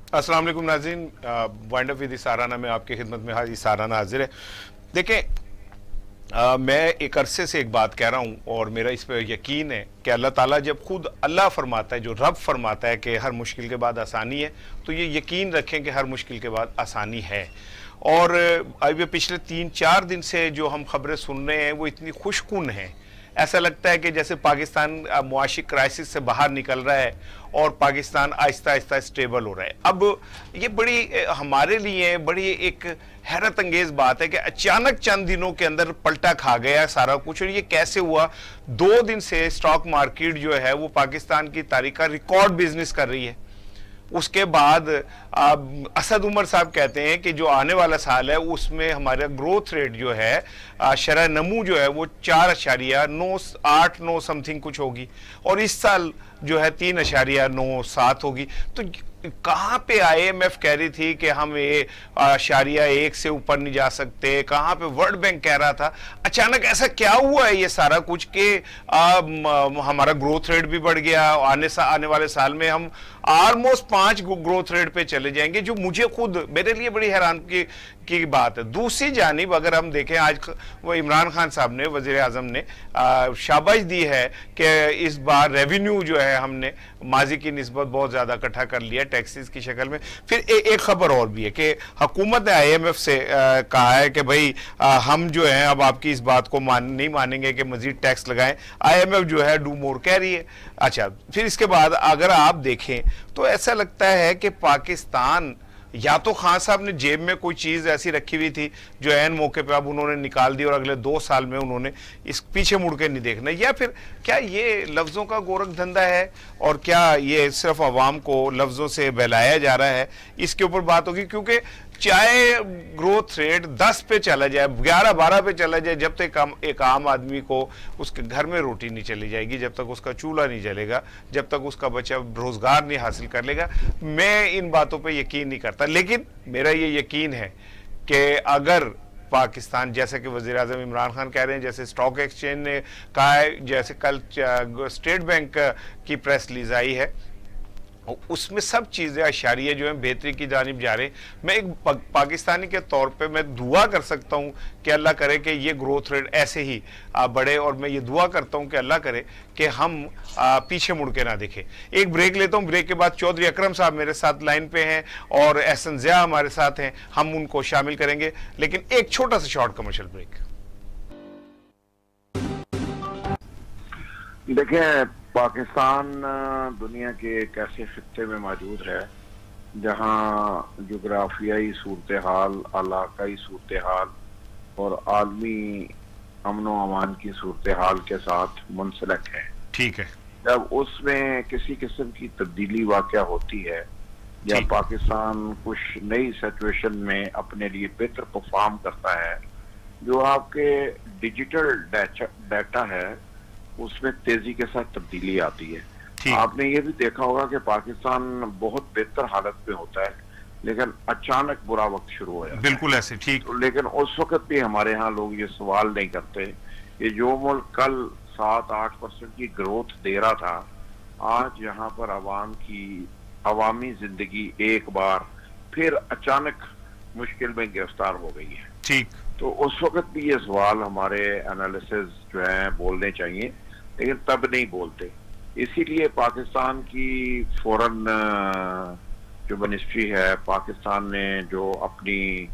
अस्सलाम वालेकुम नाज़रीन, वाइंड अप विद इसाराना में आपकी खिदमत में हाजिर इसाराना हाजिर है। देखें, मैं एक अरसे से एक बात कह रहा हूँ और मेरा इस पर यकीन है कि अल्लाह ताला जब खुद अल्लाह फरमाता है, जो रब फरमाता है कि हर मुश्किल के बाद आसानी है, तो ये यकीन रखें कि हर मुश्किल के बाद आसानी है। और अभी पिछले 3-4 दिन से जो हम खबरें सुन रहे हैं वो इतनी खुशकुन हैं, ऐसा लगता है कि जैसे पाकिस्तान मुआशी क्राइसिस से बाहर निकल रहा है और पाकिस्तान आहिस्ता आहिस्ता स्टेबल हो रहा है। अब ये बड़ी हमारे लिए बड़ी एक हैरत अंगेज बात है कि अचानक चंद दिनों के अंदर पलटा खा गया सारा कुछ। और ये कैसे हुआ? 2 दिन से स्टॉक मार्केट जो है वो पाकिस्तान की तारीख का रिकॉर्ड बिजनेस कर रही है। उसके बाद असद उमर साहब कहते हैं कि जो आने वाला साल है उसमें हमारा ग्रोथ रेट जो है, शरह नमू जो है वो 4.98 समथिंग कुछ होगी, और इस साल जो है 3.97 होगी। तो कहाँ पे IMF कह रही थी कि हम ये 1 से ऊपर नहीं जा सकते, कहाँ पे वर्ल्ड बैंक कह रहा था। अचानक ऐसा क्या हुआ है ये सारा कुछ कि हमारा ग्रोथ रेट भी बढ़ गया। आने वाले साल में हम ऑलमोस्ट 5 ग्रोथ रेट पे चले जाएंगे, जो मुझे खुद मेरे लिए बड़ी हैरान की बात है। दूसरी जानिब अगर हम देखें, आज वो इमरान खान साहब ने, वजीर आजम ने शाबाश दी है कि इस बार रेवेन्यू जो है हमने माजी की निस्बत बहुत ज़्यादा इकट्ठा कर लिया टैक्सेस की शक्ल में। फिर एक खबर और भी है कि हुकूमत ने IMF से कहा है कि भाई हम जो है अब आपकी इस बात को नहीं मानेंगे कि मजीद टैक्स लगाएं। IMF जो है डू मोर कह रही है। अच्छा, फिर इसके बाद अगर आप देखें तो ऐसा लगता है कि पाकिस्तान, या तो खान साहब ने जेब में कोई चीज़ ऐसी रखी हुई थी जो ऐन मौके पे अब उन्होंने निकाल दी और अगले 2 साल में उन्होंने इस पीछे मुड़ के नहीं देखना, या फिर क्या ये लफ्ज़ों का गोरख धंधा है और क्या ये सिर्फ आवाम को लफ्ज़ों से बहलाया जा रहा है, इसके ऊपर बात होगी। क्योंकि चाहे ग्रोथ रेट 10 पे चला जाए, 11-12 पे चला जाए, जब तक एक आम आदमी को उसके घर में रोटी नहीं चली जाएगी, जब तक उसका चूल्हा नहीं जलेगा, जब तक उसका बच्चा रोजगार नहीं हासिल कर लेगा, मैं इन बातों पे यकीन नहीं करता। लेकिन मेरा ये यकीन है कि अगर पाकिस्तान, जैसे कि वज़ीर आज़म इमरान खान कह रहे हैं, जैसे स्टॉक एक्सचेंज ने कहा है, जैसे कल स्टेट बैंक की प्रेस रिलीज आई है, उसमें सब चीज़ें अशारिये जो हैं बेहतरी की जानिब जा रहे हैं। मैं एक पाकिस्तानी के तौर पे मैं दुआ कर सकता हूँ कि अल्लाह करे कि ये ग्रोथ रेट ऐसे ही बढ़े, और मैं ये दुआ करता हूँ कि अल्लाह करे कि हम पीछे मुड़ के ना देखें। एक ब्रेक लेता हूँ, ब्रेक के बाद चौधरी अकरम साहब मेरे साथ लाइन पे हैं और एहसन ज़िया हमारे साथ हैं, हम उनको शामिल करेंगे, लेकिन एक छोटा सा शॉर्ट कमर्शियल ब्रेक। देखिए, पाकिस्तान दुनिया के एक ऐसे खित्ते में मौजूद है जहाँ जोग्राफियाई सूरत हाल, इलाकाई सूरत हाल और आलमी अमन व अमान की सूरत हाल के साथ मुंसलिक है। ठीक है। जब उसमें किसी किस्म की तब्दीली वाक़या होती है या पाकिस्तान कुछ नई सिचुएशन में अपने लिए बेहतर परफॉर्म करता है, जो आपके डिजिटल डाटा है उसमें तेजी के साथ तब्दीली आती है। आपने ये भी देखा होगा कि पाकिस्तान बहुत बेहतर हालत में होता है लेकिन अचानक बुरा वक्त शुरू हो जाता है। बिल्कुल ऐसे, ठीक। तो लेकिन उस वक्त भी हमारे यहाँ लोग ये सवाल नहीं करते कि जो मुल्क कल 7-8% की ग्रोथ दे रहा था, आज यहाँ पर अवामी जिंदगी एक बार फिर अचानक मुश्किल में गिरफ्तार हो गई है। ठीक। तो उस वक्त भी ये सवाल हमारे एनालिसिस जो है बोलने चाहिए, लेकिन तब नहीं बोलते। इसीलिए पाकिस्तान की फौरन जो मिनिस्ट्री है, पाकिस्तान ने जो अपनी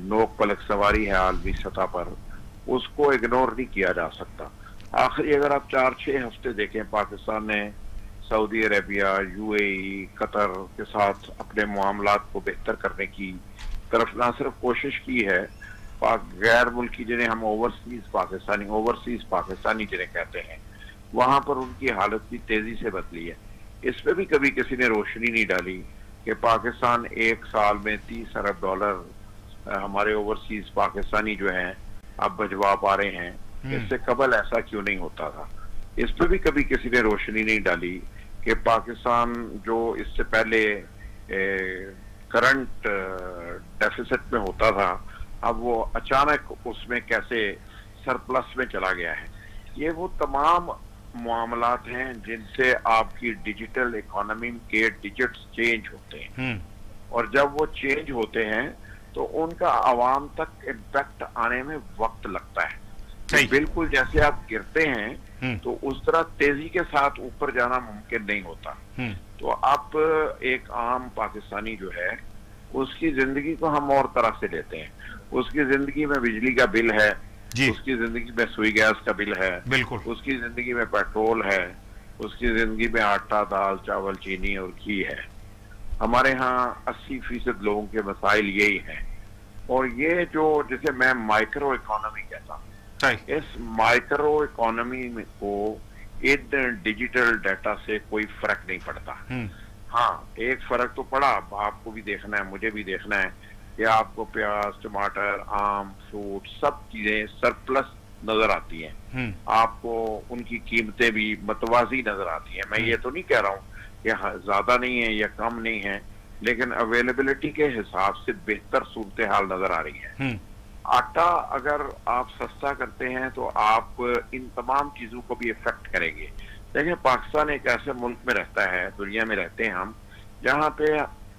नोक पलक सवारी है आलमी सतह पर, उसको इग्नोर नहीं किया जा सकता। आखिरी अगर आप 4-6 हफ्ते देखें, पाकिस्तान ने सऊदी अरेबिया, UAE, कतर के साथ अपने मामलात को बेहतर करने की तरफ ना सिर्फ कोशिश की है, गैर मुल्की जिन्हें हम ओवरसीज पाकिस्तानी जिन्हें कहते हैं, वहां पर उनकी हालत भी तेजी से बदली है। इस पे भी कभी किसी ने रोशनी नहीं डाली कि पाकिस्तान एक साल में $30 अरब हमारे ओवरसीज पाकिस्तानी जो हैं अब भिजवा पा रहे हैं। इससे कबल ऐसा क्यों नहीं होता था? इस पे भी कभी किसी ने रोशनी नहीं डाली कि पाकिस्तान जो इससे पहले करंट डेफिसिट में होता था, अब वो अचानक उसमें कैसे सरप्लस में चला गया है। ये वो तमाम मामलात हैं जिनसे आपकी डिजिटल इकोनॉमी के डिजिट्स चेंज होते हैं, और जब वो चेंज होते हैं तो उनका आवाम तक इम्पैक्ट आने में वक्त लगता है। तो बिल्कुल जैसे आप गिरते हैं तो उस तरह तेजी के साथ ऊपर जाना मुमकिन नहीं होता। तो आप एक आम पाकिस्तानी जो है उसकी जिंदगी को हम और तरह से लेते हैं। उसकी जिंदगी में बिजली का बिल है, उसकी जिंदगी में सुई गैस का बिल है, बिल्कुल उसकी जिंदगी में पेट्रोल है, उसकी जिंदगी में आटा, दाल, चावल, चीनी और घी है। हमारे यहाँ 80% लोगों के मसाइल यही हैं। और ये जो जिसे मैं माइक्रो इकोनॉमी कहता हूँ, इस माइक्रो इकोनॉमी को इन डिजिटल डाटा से कोई फर्क नहीं पड़ता। हाँ, एक फर्क तो पड़ा, आपको भी देखना है, मुझे भी देखना है कि आपको प्याज, टमाटर, आम, फ्रूट सब चीजें सरप्लस नजर आती हैं। आपको उनकी कीमतें भी मतवाजी नजर आती हैं। मैं ये तो नहीं कह रहा हूँ कि ज्यादा नहीं है या कम नहीं है, लेकिन अवेलेबिलिटी के हिसाब से बेहतर सूरत हाल नजर आ रही है। आटा अगर आप सस्ता करते हैं तो आप इन तमाम चीजों को भी इफेक्ट करेंगे। देखिए, पाकिस्तान एक ऐसे मुल्क में रहता है, दुनिया में रहते हैं हम, जहाँ पे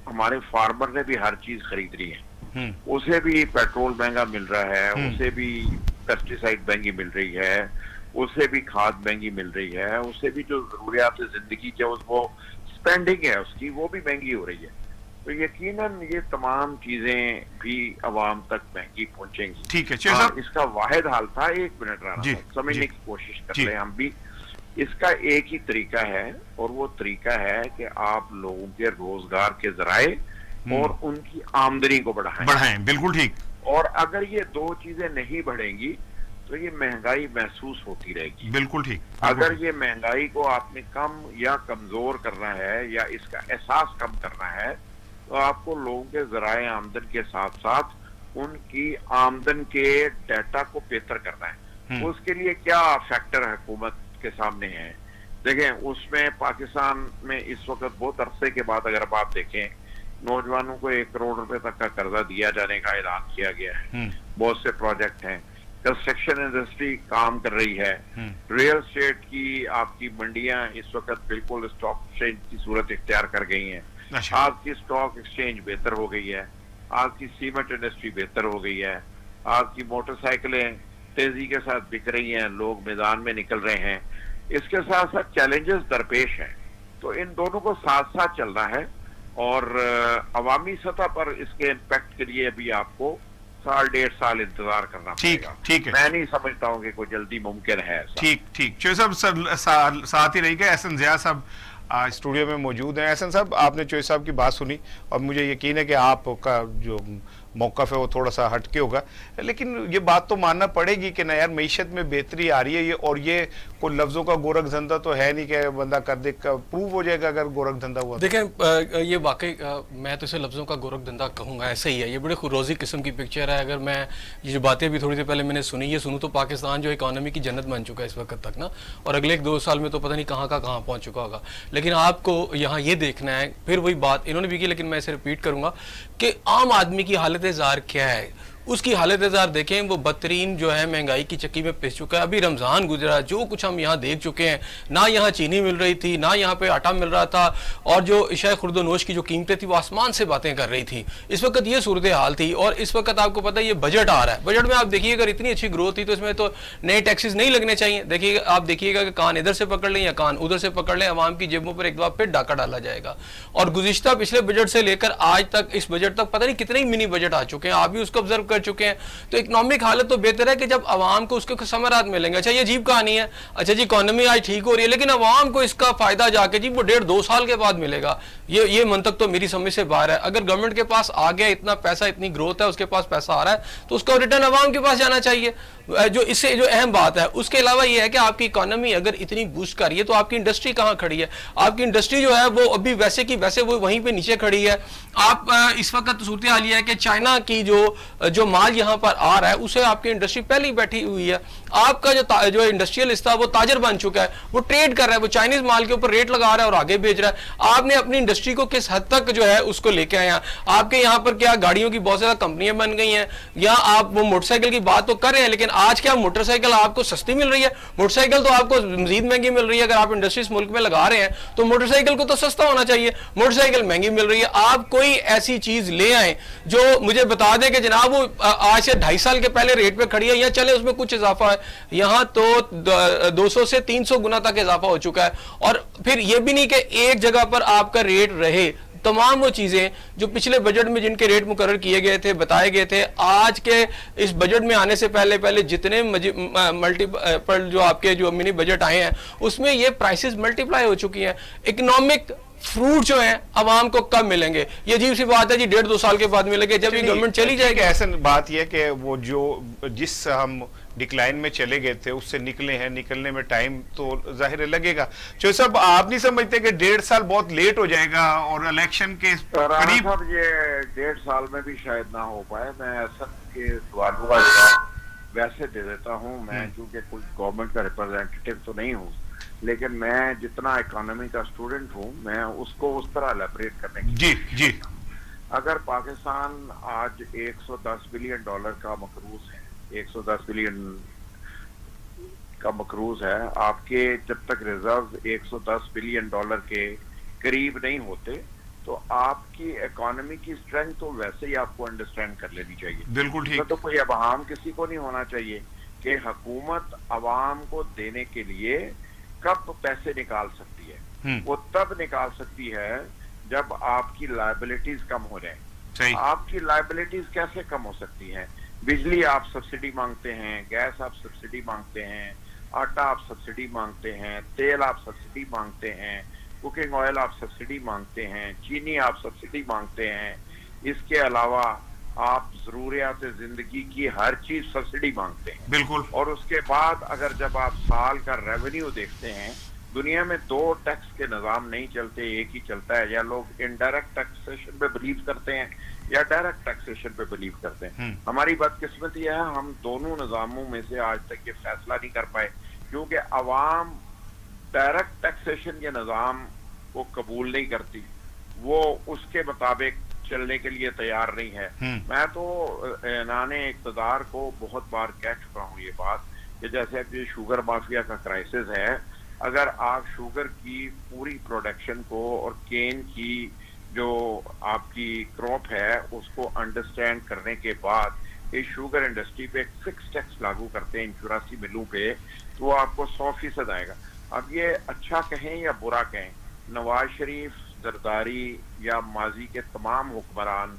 हमारे फार्मर ने भी हर चीज खरीद रही है। उसे भी पेट्रोल महंगा मिल रहा है, उसे भी पेस्टिसाइड महंगी मिल रही है, उसे भी खाद महंगी मिल रही है, उसे भी जो जरूरियात जिंदगी के वो स्पेंडिंग है उसकी वो भी महंगी हो रही है। तो यकीनन ये तमाम चीजें भी अवाम तक महंगी पहुंचेंगी। ठीक है, इसका वाहिद हाल था, 1 मिनट राना समझने की कोशिश कर ले हम भी। इसका एक ही तरीका है, और वो तरीका है कि आप लोगों के रोजगार के जराए और उनकी आमदनी को बढ़ाएं। बिल्कुल ठीक। और अगर ये दो चीजें नहीं बढ़ेंगी तो ये महंगाई महसूस होती रहेगी। बिल्कुल ठीक। अगर ये महंगाई को आपने कम या कमजोर करना है या इसका एहसास कम करना है, तो आपको लोगों के जराए आमदन के साथ साथ उनकी आमदन के डाटा को बेहतर करना है। उसके लिए क्या फैक्टर हुकूमत के सामने है? देखें, उसमें पाकिस्तान में इस वक्त बहुत अरसे के बाद अगर आप देखें, नौजवानों को 1 करोड़ रुपए तक का कर्जा दिया जाने का ऐलान किया गया है। बहुत से प्रोजेक्ट हैं, कंस्ट्रक्शन इंडस्ट्री काम कर रही है, रियल एस्टेट की आपकी मंडियां इस वक्त बिल्कुल स्टॉक एक्सचेंज की सूरत इख्तियार कर गई हैं। आपकी स्टॉक एक्सचेंज बेहतर हो गई है, आपकी सीमेंट इंडस्ट्री बेहतर हो गई है, आपकी मोटरसाइकिलें तेजी के साथ बिक रही हैं, लोग मैदान में निकल रहे हैं। इसके साथ साथ चैलेंजेस दरपेश हैं, तो इन दोनों को साथ साथ चलना है। और अवामी सतह पर इसके इम्पैक्ट के लिए भी आपको 1.5 साल इंतजार करना पड़ेगा। ठीक है, मैं नहीं समझता हूँ कि कोई जल्दी मुमकिन है। ठीक। चोई साहब साथ ही रही गए, एहसन ज़िया साहब स्टूडियो में मौजूद हैं। एहसन साहब, आपने चोई साहब की बात सुनी और मुझे यकीन है कि आपका जो मौक़िफ़ है वो थोड़ा सा हटके होगा, लेकिन ये बात तो मानना पड़ेगी कि ना यार मईशत में बेहतरी आ रही है ये, और ये कोई लफ्ज़ों का गोरख धंधा तो है नहीं कि बंदा कर दे, प्रूव हो जाएगा अगर गोरख धंधा हुआ। देखें, ये वाकई मैं तो इसे लफ्ज़ों का गोरख धंधा कहूँगा, ऐसे ही है। ये बड़े रोज़ी किस्म की पिक्चर है। अगर मैं ये जो बातें भी थोड़ी देर पहले मैंने सुनी, ये सुनूँ तो पाकिस्तान जो इकानमी की जन्नत बन चुका है इस वक्त तक ना, और अगले 1-2 साल में तो पता नहीं कहाँ पहुँच चुका होगा। लेकिन आपको यहाँ ये देखना है, फिर वही बात इन्होंने भी की, लेकिन मैं इसे रिपीट करूँगा कि आम आदमी की हालत ज़ार क्या है। उसकी हालत ज़ार देखें, वो बदतरीन जो है महंगाई की चक्की में पिस चुका है। अभी रमज़ान गुजरा, जो कुछ हम यहाँ देख चुके हैं, ना यहाँ चीनी मिल रही थी, ना यहाँ पे आटा मिल रहा था, और जो इशाए खुर्दोनोश की जो कीमतें थी वो आसमान से बातें कर रही थी। इस वक्त ये सूरत हाल थी। और इस वक्त आपको पता है ये बजट आ रहा है, बजट में आप देखिए अगर इतनी अच्छी ग्रोथ थी तो इसमें तो नए टैक्सेस नहीं लगने चाहिए। देखिए, आप देखिएगा कि कान इधर से पकड़ लें या कान उधर से पकड़ लें, अवाम की जेबों पर एक बार फिर डाका डाला जाएगा। और गुज़िश्ता पिछले बजट से लेकर आज तक, इस बजट तक पता नहीं कितने ही मिनी बजट आ चुके हैं, आप भी उसको ऑब्जर्व कर चुके हैं। तो इकोनॉमिक हालत तो बेहतर है कि जब आवाम को उसके समरात मिलेंगे। अच्छा, ये अजीब कहानी है, अच्छा जी इकोनॉमी आज ठीक हो रही है, लेकिन आवाम को इसका फायदा जाके जी वो 1.5-2 साल के बाद मिलेगा। ये मंतक तो मेरी समझ से बाहर है। अगर गवर्नमेंट के पास आ गया इतना पैसा, इतनी ग्रोथ है, उसके पास पैसा आ रहा है, तो उसका रिटर्न आवाम के पास जाना चाहिए। जो इससे जो अहम बात है, उसके अलावा ये है कि आपकी इकोनॉमी अगर इतनी बूस्ट कर रही है तो आपकी इंडस्ट्री कहाँ खड़ी है? आपकी इंडस्ट्री जो है वो अभी वैसे की वैसे वो वहीं पे नीचे खड़ी है। आप इस वक्त सूरत हाल ये है कि चाइना की जो जो माल यहाँ पर आ रहा है उसे आपकी इंडस्ट्री पहले ही बैठी हुई है। आपका जो इंडस्ट्रियलिस्ट था वो ताजर बन चुका है, वो ट्रेड कर रहा है, वो चाइनीज माल के ऊपर रेट लगा रहा है और आगे बेच रहा है। आपने अपनी इंडस्ट्री को किस हद तक जो है उसको लेके आए। आपके यहाँ पर क्या गाड़ियों की बहुत ज्यादा कंपनियां बन गई हैं, या आप वो मोटरसाइकिल की बात तो कर रहे हैं, लेकिन आज क्या मोटरसाइकिल आपको सस्ती मिल रही है? मोटरसाइकिल तो आपको मजीद महंगी मिल रही है। अगर आप इंडस्ट्री इस मुल्क में लगा रहे हैं तो मोटरसाइकिल को तो सस्ता होना चाहिए, मोटरसाइकिल महंगी मिल रही है। आप कोई ऐसी चीज ले आए जो मुझे बता दें कि जनाब वो आज से 2.5 साल के पहले रेट पे खड़ी है, या चले उसमें कुछ इजाफा है, यहां तो 200 से 300 गुना तक इजाफा हो चुका है। और फिर यह भी नहीं कि एक जगह पर आपका रेट रहे, तमाम वो चीजें जो पिछले बजट में जिनके रेट मुकर्रर किए गए थे, बताए गए थे, आज के इस बजट में आने से पहले पहले जितने मल्टीपल जो आपके जो मिनी बजट आए हैं उसमें ये प्राइसेस मल्टीप्लाई हो चुकी हैं। इकोनॉमिक फ्रूट जो हैं आवाम को कब मिलेंगे? ये अजीब सी बात है जी, 1.5-2 साल के बाद मिलेंगे जब ये गवर्नमेंट चली जाएगी। ऐसा बात यह कि वो जो जिस हम डिक्लाइन में चले गए थे उससे निकले हैं, निकलने में टाइम तो जाहिर है लगेगा। जो सब आप नहीं समझते कि 1.5 साल बहुत लेट हो जाएगा और इलेक्शन के करीब? ये 1.5 साल में भी शायद ना हो पाए। मैं ऐसा के सवालों का जवाब वैसे दे देता हूँ। मैं चूंकि कुछ गवर्नमेंट का रिप्रेजेंटेटिव तो नहीं हूँ, लेकिन मैं जितना इकोनॉमी का स्टूडेंट हूँ मैं उसको उस तरह एलेबरेट करने की जी। अगर पाकिस्तान आज 110 बिलियन डॉलर का मकरूज है, 110 बिलियन का मकरूज है, आपके जब तक रिजर्व 110 बिलियन डॉलर के करीब नहीं होते तो आपकी इकोनॉमी की स्ट्रेंथ तो वैसे ही आपको अंडरस्टैंड कर लेनी चाहिए। बिल्कुल ठीक। तो कोई अवाम किसी को नहीं होना चाहिए कि हुकूमत अवाम को देने के लिए कब पैसे निकाल सकती है। वो तब निकाल सकती है जब आपकी लायबिलिटीज कम हो जाए। आपकी लायबिलिटीज कैसे कम हो सकती हैं? बिजली आप सब्सिडी मांगते हैं, गैस आप सब्सिडी मांगते हैं, आटा आप सब्सिडी मांगते हैं, तेल आप सब्सिडी मांगते हैं, कुकिंग ऑयल आप सब्सिडी मांगते हैं, चीनी आप सब्सिडी मांगते हैं। इसके अलावा आप जरूरियात जिंदगी की हर चीज सब्सिडी मांगते हैं। बिल्कुल। और उसके बाद अगर जब आप साल का रेवेन्यू देखते हैं, दुनिया में 2 टैक्स के निजाम नहीं चलते, एक ही चलता है। या लोग इनडायरेक्ट टैक्सेशन पे बिलीव करते हैं या डायरेक्ट टैक्सेशन पे बिलीव करते हैं। हमारी बदकिस्मती है हम दोनों निजामों में से आज तक ये फैसला नहीं कर पाए, क्योंकि अवाम डायरेक्ट टैक्सेशन के निजाम को कबूल नहीं करती, वो उसके मुताबिक चलने के लिए तैयार नहीं है। मैं तो ऐलान इक़्तिदार को बहुत बार कह चुका हूँ ये बात कि जैसे अब ये शुगर माफिया का क्राइसिस है, अगर आप शुगर की पूरी प्रोडक्शन को और केन की जो आपकी क्रॉप है उसको अंडरस्टैंड करने के बाद इस शुगर इंडस्ट्री पे एक फिक्स टैक्स लागू करते हैं इन 84 मिलों पे, तो वो आपको 100% आएगा। अब ये अच्छा कहें या बुरा कहें, नवाज शरीफ, जरदारी या माजी के तमाम हुक्मरान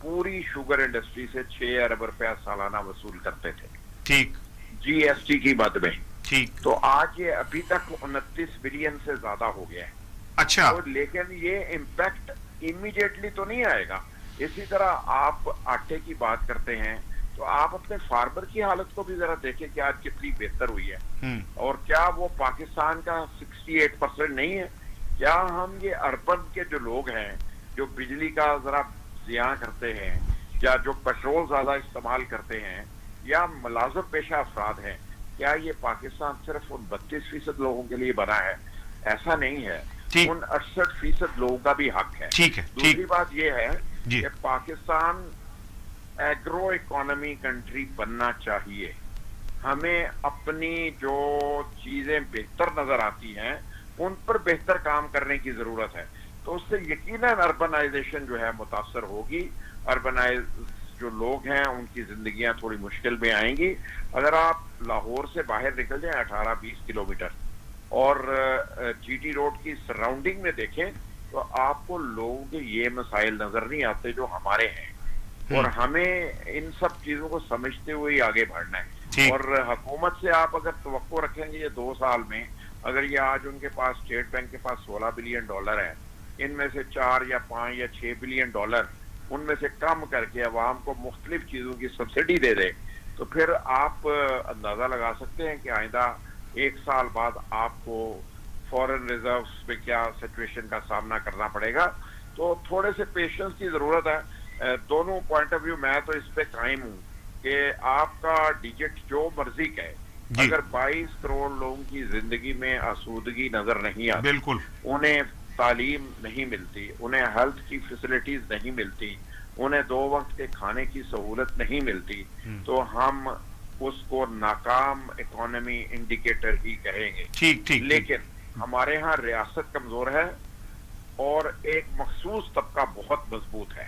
पूरी शुगर इंडस्ट्री से 6 अरब रुपया सालाना वसूल करते थे। ठीक। GST की मद में। ठीक। तो आज ये अभी तक 29 बिलियन से ज्यादा हो गया है। अच्छा। तो लेकिन ये इम्पैक्ट इमीडिएटली तो नहीं आएगा। इसी तरह आप आटे की बात करते हैं तो आप अपने फार्मर की हालत को भी जरा देखें कि आज कितनी बेहतर हुई है। और क्या वो पाकिस्तान का 68% नहीं है? क्या हम ये अर्बन के जो लोग हैं जो बिजली का जरा जिया करते हैं या जो पेट्रोल ज्यादा इस्तेमाल करते हैं या मुलाजिम पेशा अफराद हैं, क्या ये पाकिस्तान सिर्फ उन 32% लोगों के लिए बना है? ऐसा नहीं है, उन 68% लोगों का भी हक है। ठीक है। दूसरी बात यह है कि पाकिस्तान एग्रो इकोनॉमी कंट्री बनना चाहिए। हमें अपनी जो चीजें बेहतर नजर आती हैं उन पर बेहतर काम करने की जरूरत है। तो उससे यकीनन अर्बनाइजेशन जो है मुतासर होगी। अर्बनाइज जो लोग हैं उनकी जिंदगियां थोड़ी मुश्किल में आएंगी। अगर आप लाहौर से बाहर निकल जाएं 18-20 किलोमीटर और GT रोड की सराउंडिंग में देखें तो आपको लोगों के ये मसाइल नजर नहीं आते जो हमारे हैं। और हमें इन सब चीजों को समझते हुए आगे बढ़ना है। और हुकूमत से आप अगर तवक्को रखेंगे ये 2 साल में, अगर ये आज उनके पास स्टेट बैंक के पास 16 बिलियन डॉलर है, इनमें से 4 या 5 या 6 बिलियन डॉलर उनमें से कम करके अवाम को मुख्तलिफ चीजों की सब्सिडी दे दे, तो फिर आप अंदाजा लगा सकते हैं कि आइंदा 1 साल बाद आपको फॉरेन रिजर्व्स में क्या सिचुएशन का सामना करना पड़ेगा। तो थोड़े से पेशेंस की जरूरत है। दोनों पॉइंट ऑफ व्यू मैं तो इस पे कायम हूँ कि आपका डिजिट जो मर्जी का है, अगर 22 करोड़ लोगों की जिंदगी में आसूदगी नजर नहीं आती, बिल्कुल, उन्हें तालीम नहीं मिलती, उन्हें हेल्थ की फैसिलिटीज नहीं मिलती, उन्हें 2 वक्त के खाने की सहूलत नहीं मिलती, तो हम उसको नाकाम इकोनॉमी इंडिकेटर ही कहेंगे। ठीक ठीक। लेकिन हमारे यहाँ रियासत कमजोर है और एक मखसूस तबका बहुत मजबूत है,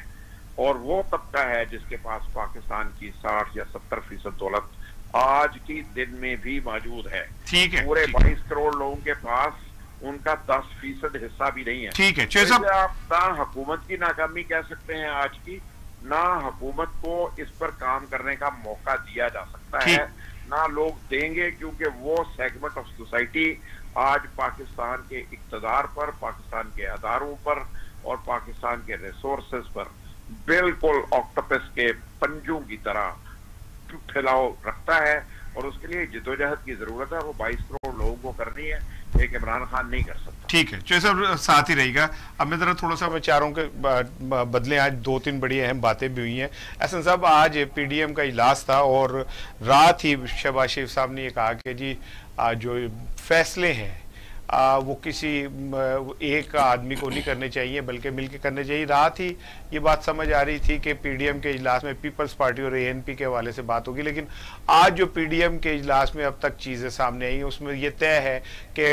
और वो तबका है जिसके पास पाकिस्तान की 60 या 70% दौलत आज की दिन में भी मौजूद है। ठीक है। पूरे 22 करोड़ लोगों के पास उनका 10% हिस्सा भी नहीं है। ठीक है। तो आप ना हुकूमत की नाकामी कह सकते हैं आज की, ना हुकूमत को इस पर काम करने का मौका दिया जा सकता है, ना लोग देंगे, क्योंकि वो सेगमेंट ऑफ सोसाइटी आज पाकिस्तान के इक्तदार पर, पाकिस्तान के अदारों पर और पाकिस्तान के रिसोर्सेज पर बिल्कुल ऑक्टोपस के पंजों की तरह फैलाव रखता है, और उसके लिए जिद्दोजहद की जरूरत है। वो 22 करोड़ लोगों को करनी है, एक इमरान खान नहीं कर सकता। ठीक है, चलिए सब साथ ही रहेगा। अब मैं जरा थोड़ा सा विचारों के बदले आज 2-3 बड़ी अहम बातें भी हुई हैं। एहसन साहब, आज पीडीएम का इजलास था और रात ही शहबाज शरीफ साहब ने ये कहा कि जी जो फैसले हैं वो किसी एक आदमी को नहीं करने चाहिए बल्कि मिलकर करने चाहिए। रात ही ये बात समझ आ रही थी कि पीडीएम के इजलास में पीपल्स पार्टी और एएनपी के हवाले से बात होगी, लेकिन आज जो पीडीएम के इजलास में अब तक चीज़ें सामने आई उसमें ये तय है कि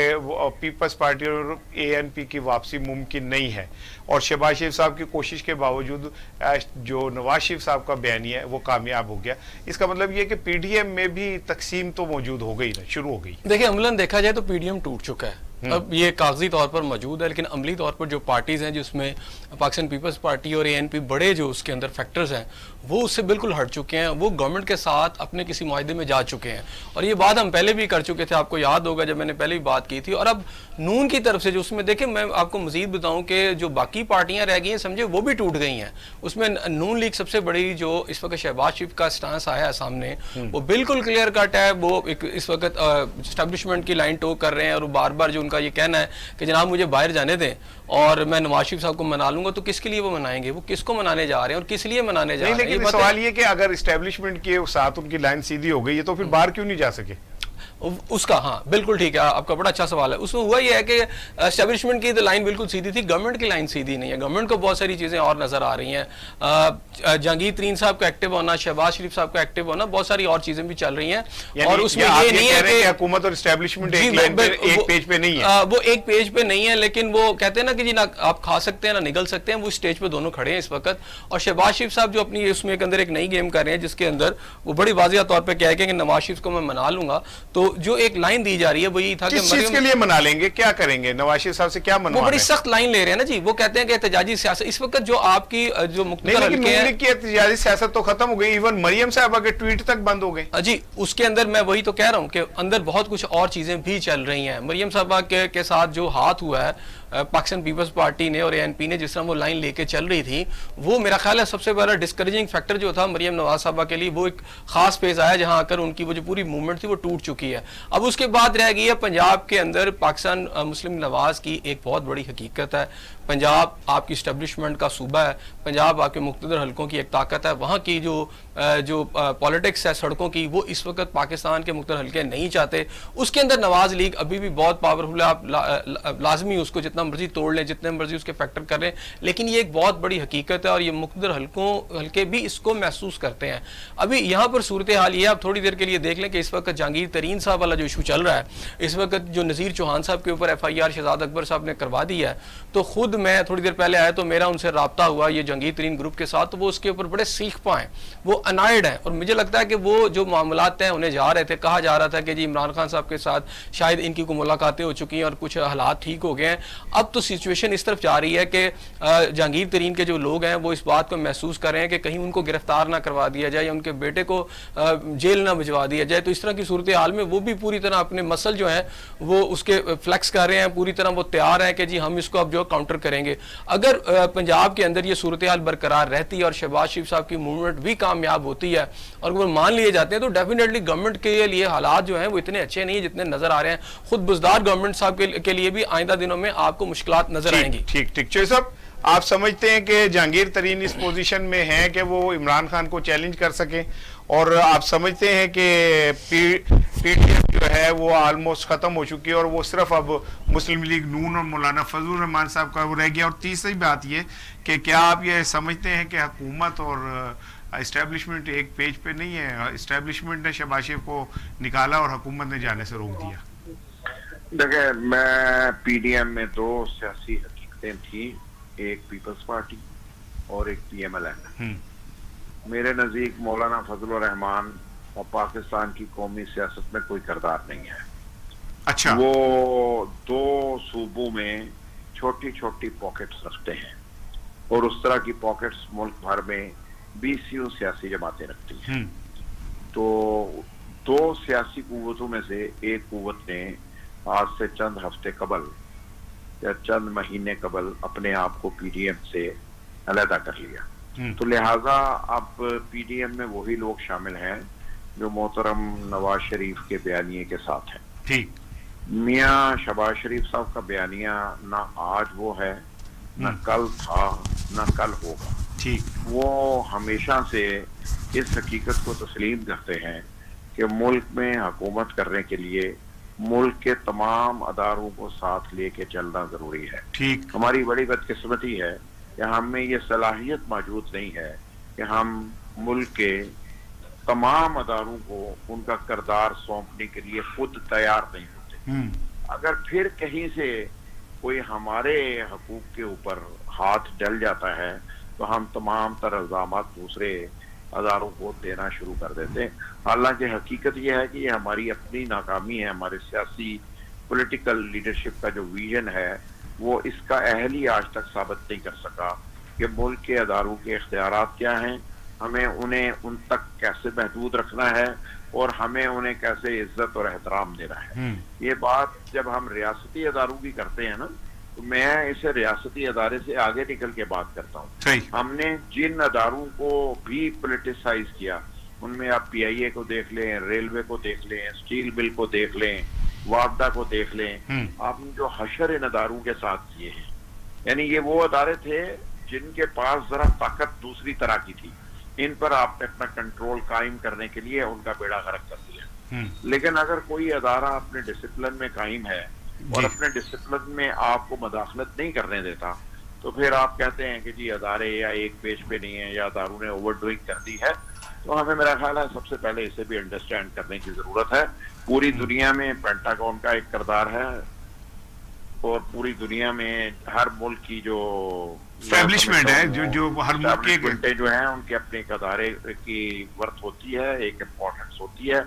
पीपल्स पार्टी और एएनपी की वापसी मुमकिन नहीं है, और शहबाज शरीफ साहब की कोशिश के बावजूद जो नवाज शरीफ साहब का बयानिया है वो कामयाब हो गया। इसका मतलब ये कि पीडीएम में भी तकसीम तो मौजूद हो गई ना, शुरू हो गई। देखिए, अमलन देखा जाए तो पीडीएम टूट चुका है। अब ये कागजी तौर पर मौजूद है, लेकिन अमली तौर पर जो पार्टीज हैं जिसमें पाकिस्तान पीपल्स पार्टी और एएनपी बड़े जो उसके अंदर फैक्टर्स हैं वो उससे बिल्कुल हट चुके हैं। वो गवर्नमेंट के साथ अपने किसी मुआहदे में जा चुके हैं, और ये बात हम पहले भी कर चुके थे, आपको याद होगा जब मैंने पहले भी बात की थी। और अब नून की तरफ से जो उसमें देखिए, मैं आपको मजीद बताऊं कि जो बाकी पार्टियां रह गई हैं समझे वो भी टूट गई हैं। उसमें नून लीग सबसे बड़ी जो इस वक्त शहबाज शरीफ का स्टांस आया है सामने, वो बिल्कुल क्लियर कट है। वो इस वक्त एस्टेब्लिशमेंट की लाइन टो कर रहे हैं, और बार बार जो उनका ये कहना है कि जनाब मुझे बाहर जाने दें और मैं नवाज शरीफ साहब को मना लूंगा, तो किसके लिए वो मनाएंगे, वो किसको मनाने जा रहे हैं और किस लिए मनाने जा रहे हैं। लेकिन सवाल ये कि अगर एस्टेब्लिशमेंट के साथ उनकी लाइन सीधी हो गई है तो फिर बाहर क्यों नहीं जा सके उसका? हाँ बिल्कुल ठीक है, आपका बड़ा अच्छा सवाल है। उसमें हुआ यह है कि एस्टेब्लिशमेंट की तो लाइन बिल्कुल सीधी थी, गवर्नमेंट की लाइन सीधी नहीं है। गवर्नमेंट को बहुत सारी चीजें और नजर आ रही हैं। जहांगीर तरीन साहब का एक्टिव होना, शहबाज शरीफ साहब का एक्टिव होना, बहुत सारी और चीजें भी चल रही हैं। और उसमें ये नहीं है कि हुकूमत और एस्टेब्लिशमेंट एक पेज पे नहीं है, वो एक पेज पे नहीं है, लेकिन वो कहते हैं ना कि जी ना आप खा सकते हैं ना निगल सकते हैं। वो स्टेज पे दोनों खड़े हैं इस वक्त, और शहबाज शरीफ साहब जो अपनी उसमें एक अंदर एक नई गेम कर रहे हैं जिसके अंदर वो बड़ी वाज़िया तौर पर कह के नवाज शरीफ को मैं मना लूंगा। तो जो एक लाइन दी जा रही है वो यही था कि किस चीज के लिए मना लेंगे, क्या करेंगे, नवाज शरीफ साहब से क्या मनवाना है? वो बड़ी सख्त लाइन ले रहे हैं ना जी। वो कहते हैं कि एहतजाजी सियासत इस वक्त जो आपकी जो मुख्तलिफ हल्के हैं की एहतजाजी सियासत तो खत्म हो गई, इवन मरियम साहबा के ट्वीट तक बंद हो गए जी। उसके अंदर मैं वही तो कह रहा हूं कि अंदर बहुत कुछ और चीजें भी चल रही हैं। मरियम साहबा के साथ जो हाथ हुआ है पाकिस्तान पीपल्स पार्टी ने और एएनपी ने, जिस तरह वो लाइन लेके चल रही थी, वो मेरा ख्याल है सबसे बड़ा डिस्करेजिंग फैक्टर जो था मरियम नवाज साहबा के लिए। वो एक खास फेज आया जहां आकर उनकी वो जो पूरी मूवमेंट थी वो टूट चुकी है। अब उसके बाद रह गई है पंजाब के अंदर पाकिस्तान मुस्लिम नवाज की एक बहुत बड़ी हकीकत है। पंजाब आपकी इस्टेब्लिशमेंट का सूबा है, पंजाब आपके मुख्तलिफ हल्कों की एक ताकत है। वहाँ की जो पॉलिटिक्स है सड़कों की, वो इस वक्त पाकिस्तान के मुख्तलिफ हल्के नहीं चाहते। उसके अंदर नवाज लीग अभी भी बहुत पावरफुल है। आप लाजमी उसको जितना मर्जी तोड़ लें, जितने मर्जी उसके फैक्टर कर लें, लेकिन ये एक बहुत बड़ी हकीकत है और ये मुख्तलिफ हल्के भी इसको महसूस करते हैं। अभी यहाँ पर सूरत हाल ये आप थोड़ी देर के लिए देख लें कि इस वक्त जहांगीर तरीन साहब वाला जो इशू चल रहा है, इस वक्त जो नज़ीर चौहान साहब के ऊपर FIR शहजाद अकबर साहब ने करवा दी है, तो खुद मैं थोड़ी देर पहले आया तो मेरा उनसे राब्ता हुआ ये जहांगीर तरीन ग्रुप के साथ, तो वो उसके ऊपर बड़े सीख पाए, वो अनाइड है। और मुझे लगता है कि वो जो मामलात हैं उन्हें जा रहे थे, कहा जा रहा था कि जी इमरान खान साहब के साथ शायद इनकी कोई मुलाकातें हो चुकी हैं और कुछ हालात ठीक हो गए हैं। अब तो सिचुएशन इस तरफ जा रही है कि जहांगीर तरीन के जो लोग हैं वो इस बात को महसूस कर रहे हैं कि कहीं उनको गिरफ्तार ना करवा दिया जाए या उनके बेटे को जेल ना भिजवा दिया जाए। तो इस तरह की सूरत हाल में वो भी पूरी तरह अपने मसल जो है वो उसके फ्लेक्स कर रहे हैं, पूरी तरह वो तैयार है कि जी हम इसको अब जो काउंटर करेंगे। अगर पंजाब के अंदर ये सूरत हाल बरकरार रहती है और शहबाज शरीफ साहब की मूवमेंट भी कामयाब होती है और वो मान लिए जाते हैं, तो डेफिनेटली गवर्नमेंट के लिए हालात जो हैं वो इतने अच्छे नहीं है जितने नजर आ रहे हैं। खुद बुजदार गवर्नमेंट साहब के लिए भी आइंदा दिनों में आपको मुश्किलात नजर आएंगी। ठीक ठीक। चलिए साहब, आप समझते हैं कि जहांगीर तरीन इस पोजीशन में हैं कि वो इमरान खान को चैलेंज कर सकें, और आप समझते हैं कि पीटीएम जो है वो ऑलमोस्ट खत्म हो चुकी है और वो सिर्फ अब मुस्लिम लीग नून और मौलाना फजलुर रहमान साहब का वो रह गया? और तीसरी बात ये कि क्या आप ये समझते हैं कि हुकूमत और इस्टेब्लिशमेंट एक पेज पे नहीं है? इस्टेब्लिशमेंट ने शहबाज शरीफ को निकाला और हुकूमत ने जाने से रोक दिया। देखिए, मैं पीडीएम में दो सियासी हकीकतें थी, एक पीपल्स पार्टी और एक पीएमएल। मेरे नजदीक मौलाना फजलुर रहमान और पाकिस्तान की कौमी सियासत में कोई किरदार नहीं है। अच्छा। वो दो सूबों में छोटी छोटी पॉकेट्स रखते हैं और उस तरह की पॉकेट्स मुल्क भर में 20 सियासी जमातें रखती हैं। तो दो सियासी कुव्वतों में से एक कुव्वत ने आज से चंद हफ्ते कबल या चंद महीने कबल अपने आप को पीडीएम से अलहदा कर लिया। तो लिहाजा अब पीडीएम में वही लोग शामिल हैं जो मोहतरम नवाज शरीफ के बयानिए के साथ हैं। ठीक। मियां शहबाज शरीफ साहब का बयानिया ना आज वो है, ना कल था, ना कल होगा। ठीक। वो हमेशा से इस हकीकत को तस्लीम करते हैं कि मुल्क में हुकूमत करने के लिए मुल्क के तमाम अदारों को साथ लेके चलना जरूरी है। ठीक। हमारी बड़ी बदकिस्मती है कि हमें ये सलाहियत मौजूद नहीं है कि हम मुल्क के तमाम अदारों को उनका किरदार सौंपने के लिए खुद तैयार नहीं होते। अगर फिर कहीं से कोई हमारे हकूक के ऊपर हाथ डल जाता है तो हम तमाम तरह इल्जामात दूसरे अदारों को देना शुरू कर देते हैं। हालांकि हकीकत यह है कि ये हमारी अपनी नाकामी है। हमारे सियासी पॉलिटिकल लीडरशिप का जो विजन है वो इसका अहल ही आज तक साबित नहीं कर सका कि मुल्क के अदारों के इख्तियारात क्या हैं, हमें उन्हें उन तक कैसे महदूद रखना है और हमें उन्हें कैसे इज्जत और एहतराम देना है। ये बात जब हम रियासती अदारों की करते हैं ना, तो मैं इसे रियासती अदारे से आगे निकल के बात करता हूँ। हमने जिन अदारों को भी पोलिटिसाइज किया, उनमें आप पीआईए को देख लें, रेलवे को देख लें, स्टील बिल को देख लें, वापदा को देख लें, आपने जो हशर इन अदारों के साथ किए हैं, यानी ये वो अदारे थे जिनके पास जरा ताकत दूसरी तरह की थी। इन पर आपने अपना कंट्रोल कायम करने के लिए उनका बेड़ा गर्क कर दिया। लेकिन अगर कोई अदारा अपने डिसिप्लिन में कायम है और अपने डिसिप्लिन में आपको मदाखलत नहीं करने देता, तो फिर आप कहते हैं कि जी अदारे या एक पेज पे नहीं है या अदारों ने ओवरडूइंग कर दी है। तो हमें, मेरा ख्याल है, सबसे पहले इसे भी अंडरस्टैंड करने की जरूरत है। पूरी दुनिया में पेंटागन का एक किरदार है और पूरी दुनिया में हर मुल्क की जो एस्टैब्लिशमेंट है, जो हर मुल्क के जो है उनके अपने एक अदारे की वर्थ होती है, एक इम्पोर्टेंस होती है।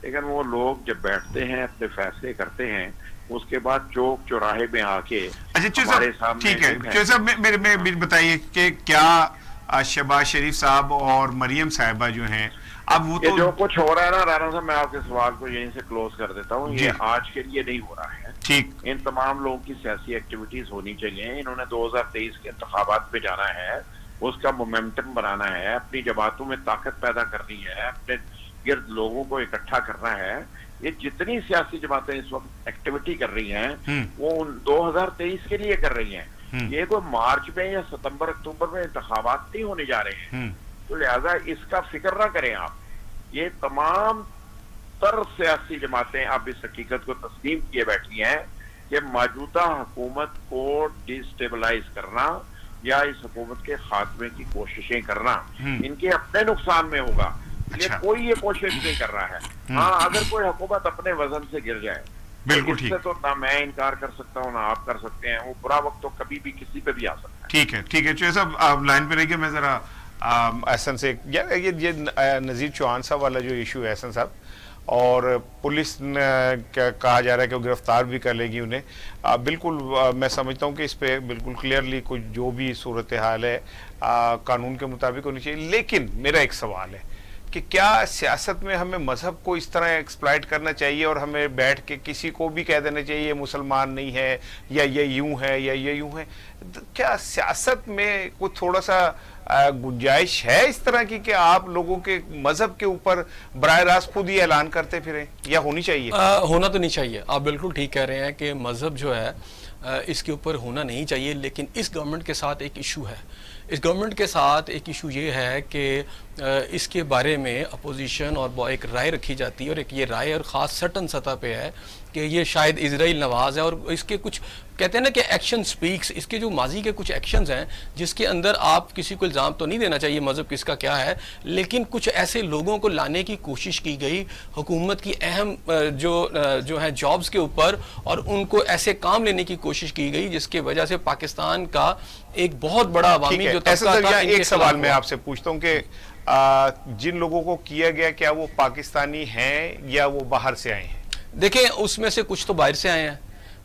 लेकिन वो लोग जब बैठते हैं, अपने फैसले करते हैं, उसके बाद चौक चौराहे में आके हमारे सामने। ठीक है साहब, मेरे बताइए कि क्या शहबाज शरीफ साहब और मरियम साहिबा जो हैं, अब वो तो जो कुछ हो रहा है ना राना साहब, मैं आपके सवाल को यहीं से क्लोज कर देता हूँ। ये आज के लिए नहीं हो रहा है। ठीक। इन तमाम लोगों की सियासी एक्टिविटीज होनी चाहिए। इन्होंने 2023 के इंतखाबात पे जाना है, उसका मोमेंटम बनाना है, अपनी जमातों में ताकत पैदा करनी है, अपने गिर्द लोगों को इकट्ठा करना है। ये जितनी सियासी जमातें इस वक्त एक्टिविटी कर रही हैं वो 2023 के लिए कर रही हैं। ये कोई मार्च में या सितंबर अक्टूबर में इंतखाबात नहीं होने जा रहे हैं। तो लिहाजा इसका फिक्र ना करें आप। ये तमाम तर सियासी जमातें अब इस हकीकत को तस्लीम किए बैठी हैं कि मौजूदा हुकूमत को डिस्टेबलाइज करना या इस हुकूमत के खात्मे की कोशिशें करना इनके अपने नुकसान में होगा। अच्छा। कोई ये कोशिश नहीं कर रहा है। हाँ, अगर कोई हुकूमत अपने वजन से गिर जाए, बिल्कुल ठीक, तो ना मैं इनकार कर सकता हूँ ना आप कर सकते हैं। वो बुरा वक्त तो कभी भी किसी पे भी आ सकता है। ठीक है, ठीक है। चौहान साहब आप लाइन पे रहिए, मैं जरा एहसन से ये नज़ीर चौहान साहब वाला जो इशू है एहसन साहब, और पुलिस कहा जा रहा है कि वो गिरफ्तार भी कर लेगी उन्हें। बिल्कुल मैं समझता हूँ कि इस पे बिल्कुल क्लियरली कुछ जो भी सूरत हाल है कानून के मुताबिक होनी चाहिए। लेकिन मेरा एक सवाल है कि क्या सियासत में हमें मजहब को इस तरह एक्सप्लॉइट करना चाहिए और हमें बैठ के किसी को भी कह देना चाहिए ये मुसलमान नहीं है या ये यूं है या ये यूं है? क्या सियासत में कुछ थोड़ा सा गुंजाइश है इस तरह की कि आप लोगों के मजहब के ऊपर बराह रास्त खुद ही ऐलान करते फिरें, या होनी चाहिए? होना तो नहीं चाहिए। आप बिल्कुल ठीक कह रहे हैं कि मजहब जो है इसके ऊपर होना नहीं चाहिए। लेकिन इस गवर्नमेंट के साथ एक इशू है, इस गवर्नमेंट के साथ एक इशू ये है कि इसके बारे में अपोजिशन और एक राय रखी जाती है, और एक ये राय और ख़ास सर्टन सतह पे है कि ये शायद इजराइल नवाज है, और इसके कुछ कहते हैं ना कि एक्शन स्पीक्स, इसके जो माजी के कुछ एक्शंस हैं जिसके अंदर आप किसी को इल्ज़ाम तो नहीं देना चाहिए मज़हब किसका क्या है, लेकिन कुछ ऐसे लोगों को लाने की कोशिश की गई हुकूमत की अहम जो है जॉब्स के ऊपर, और उनको ऐसे काम लेने की कोशिश की गई जिसकी वजह से पाकिस्तान का एक बहुत बड़ा अवामी जो तबका था। एक सवाल मैं आपसे पूछता हूँ कि जिन लोगों को किया गया, क्या वो पाकिस्तानी हैं या वो बाहर से आए हैं? देखिए, उसमें से कुछ तो बाहर से आए हैं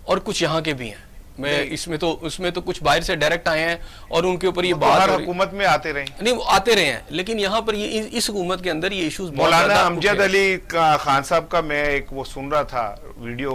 और कुछ यहाँ के भी हैं। उसमें तो कुछ बाहर से डायरेक्ट आए हैं और उनके ऊपर ये बात हुकूमत में आते रहे, नहीं वो आते रहे हैं, लेकिन यहाँ पर ये इस हुकूमत के अंदर ये इश्यूज। मौलाना अमजद अली खान साहब का मैं एक वो सुन रहा था वीडियो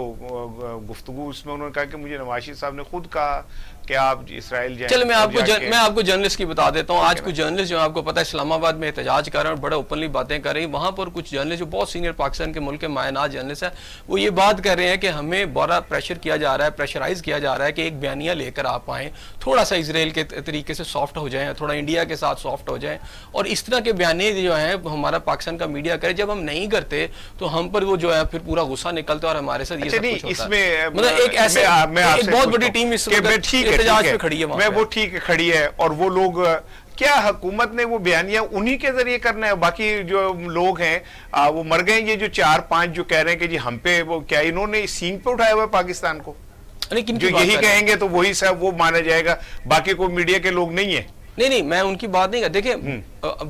गुफ्तगू, उसमें उन्होंने कहा कि मुझे नवाज शरीफ साहब ने खुद कहा कि आप इसराइल जाएं। चलो मैं आपको जर्नलिस्ट की बता देता हूँ। आज कुछ जर्नलिस्ट जो आपको पता है इस्लामाबाद में एहतजाज कर रहे हैं, बड़े ओपनली बातें कर रहे हैं। वहाँ पर कुछ जर्नलिस्ट जो बहुत सीनियर पाकिस्तान के मुल्क के मायनात जर्नलिस्ट है, वो ये बात कर रहे हैं कि हमें बड़ा प्रेशर किया जा रहा है, प्रेशराइज किया जा रहा है कि एक बयानिया लेकर आप आएँ, थोड़ा सा इसराइल के तरीके से सॉफ्ट हो जाएँ, थोड़ा इंडिया के साथ सॉफ्ट हो जाएँ, और इस तरह के बयाने जो है हमारा पाकिस्तान का मीडिया करे। जब हम नहीं करते तो हम पर वो जो है फिर पूरा गुस्सा निकलता है और हमारे साथ ये सब कुछ होता है। मतलब एक ऐसे एक बहुत बड़ी टीम इस वक्त एहतजाज पे खड़ी है, मैं वो ठीक है खड़ी है, और वो लोग क्या हुकूमत ने वो बयानियां उन्हीं के जरिए करना है? बाकी जो लोग हैं वो मर गए। ये जो 4-5 जो कह रहे हैं कि जी हम पे वो क्या इन्होंने सींग पे उठाया हुआ है पाकिस्तान को, जो यही कहेंगे तो वही सब वो माना जाएगा, बाकी कोई मीडिया के लोग नहीं है। नहीं, मैं उनकी बात नहीं कर। देखिए,